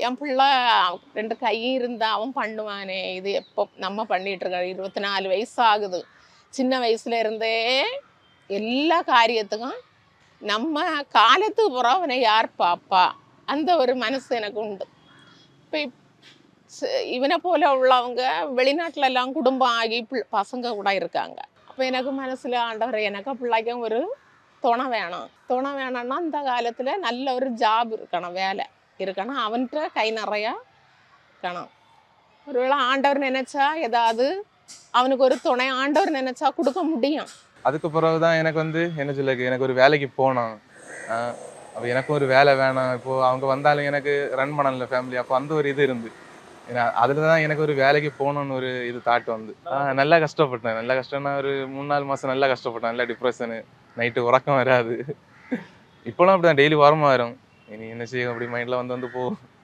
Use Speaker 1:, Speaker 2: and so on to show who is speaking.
Speaker 1: என் பிள்ளை 2 கையும் இருந்தா அவன் பண்ணுவானே, இது எப்போ நம்ம பண்ணிட்டு இருக்கோம். 24 வயசு ஆகுது. சின்ன வயசுல இருந்தே எல்லா காரியத்துக்கும் நம்ம காலத்துக்கு பிறகு அவனை யார் பாப்பா, அந்த ஒரு மனசு எனக்கு உண்டு. இப்போ இவனை போல உள்ளவங்க வெளிநாட்டுல எல்லாம் குடும்பம் ஆகி பசங்க கூட இருக்காங்க. அப்போ எனக்கு மனசுல ஆண்டவர் எனக்கு பிள்ளைக்கும் ஒரு துணை வேணும். துணை வேணும்னா இந்த காலத்துல நல்ல ஒரு ஜாப் இருக்கணும், வேலை இருக்கணும், அவன்கிட்ட கை நிறையா இருக்கணும். ஒருவேளை ஆண்டவர் நினைச்சா ஏதாவது அவனுக்கு ஒரு துணை ஆண்டவர் நினைச்சா கொடுக்க முடியும்.
Speaker 2: அதுக்கு பிறகுதான் எனக்கு என்ன சொல்ல, எனக்கு ஒரு வேலைக்கு போகணும். அப்போ எனக்கும் ஒரு வேலை வேணும். இப்போ அவங்க வந்தாலும் எனக்கு ரன் பண்ணல ஃபேமிலி. அப்போ அந்த ஒரு இது இருந்து அதில் தான் எனக்கு ஒரு வேலைக்கு போகணுன்னு ஒரு இது தாட் வந்து நல்லா கஷ்டப்பட்டேன். நல்லா கஷ்டம்னா ஒரு 3-4 மாதம் நல்லா கஷ்டப்பட்டேன். நல்லா டிப்ரெஷனு, நைட்டு உறக்கம் வராது. இப்போலாம் அப்படி தான், டெய்லி வரமா வரும். இனி என்ன செய்யும் அப்படி மைண்டில் வந்து போகும்.